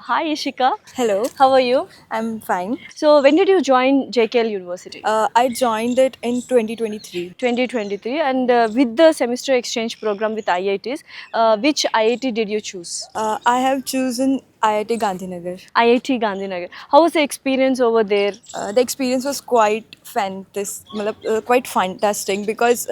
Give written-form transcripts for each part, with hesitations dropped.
Hi Ishika. Hello, How are you? I'm fine. So when did you join JKL University? I joined it in 2023. 2023, and with the semester exchange program with IITs, which IIT did you choose? I have chosen IIT Gandhinagar. IIT Gandhinagar. How was the experience over there? The experience was quite fantastic because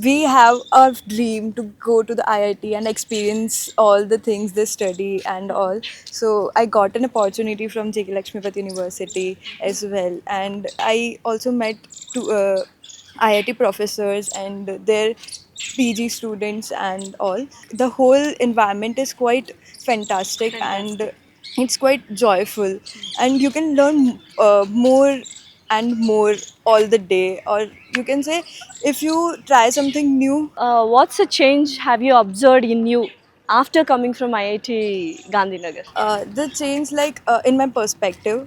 we have a dream to go to the IIT and experience all the things they study and all. So I got an opportunity from JK Lakshmipati University as well, and I also met IIT professors and their PG students and all. The whole environment is quite fantastic and it's quite joyful, and you can learn more and more all the day, or you can say if you try something new. What's a change have you observed in you after coming from IIT Gandhinagar? The change, like in my perspective,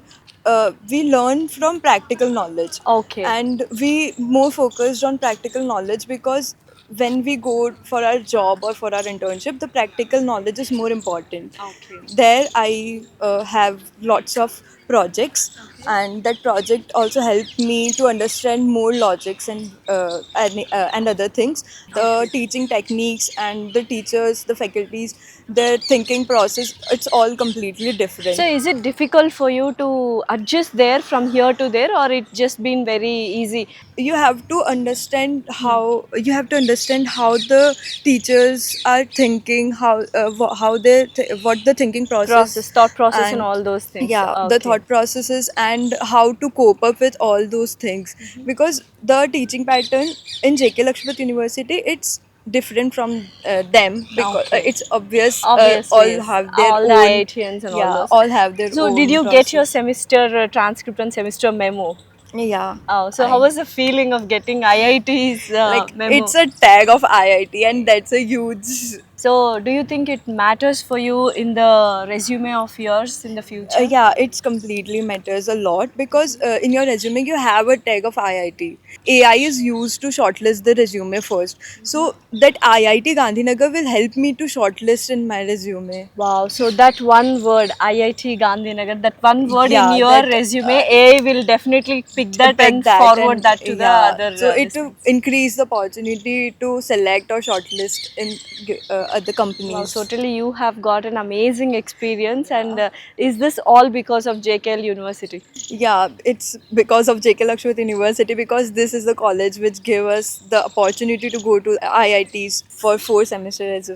we learn from practical knowledge, Okay. and we more focused on practical knowledge because when we go for our job or for our internship, the practical knowledge is more important. Okay. There I have lots of projects, and that project also helped me to understand more logics and other things. The teaching techniques and the teachers, the faculties, their thinking process, it's all completely different. So is it difficult for you to adjust there from here to there, or it just been very easy? You have to understand how the teachers are thinking, what the thinking process, Process, thought process, and and all those things. yeah, the Okay. thought processes and how to cope up with all those things, because the teaching pattern in JK Lakshpat University, it's different from them, because Okay. it's obvious, Obviously, all yes. have their All the own. IITians and all Yeah, those. all have their So, did own you get your process. semester transcript and semester memo? Yeah, Oh, so how I was the feeling of getting IIT's like memo? it's a tag of IIT, and that's a huge. So, do you think it matters for you in the resume of yours in the future? Yeah, it's completely matters a lot, because in your resume you have a tag of IIT. AI is used to shortlist the resume first, so that IIT Gandhinagar will help me to shortlist in my resume. Wow, so that one word, IIT Gandhinagar, that one word in Yeah, your that resume, AI will definitely pick that pick and that, forward and that to the yeah, other so it this to things. increase the opportunity to select or shortlist in other Wow, companies. totally, you have got an amazing experience, and is this all because of JKL University? Yeah, it's because of JK Lakshmit University, because this is the college which gave us the opportunity to go to IITs for 4 semesters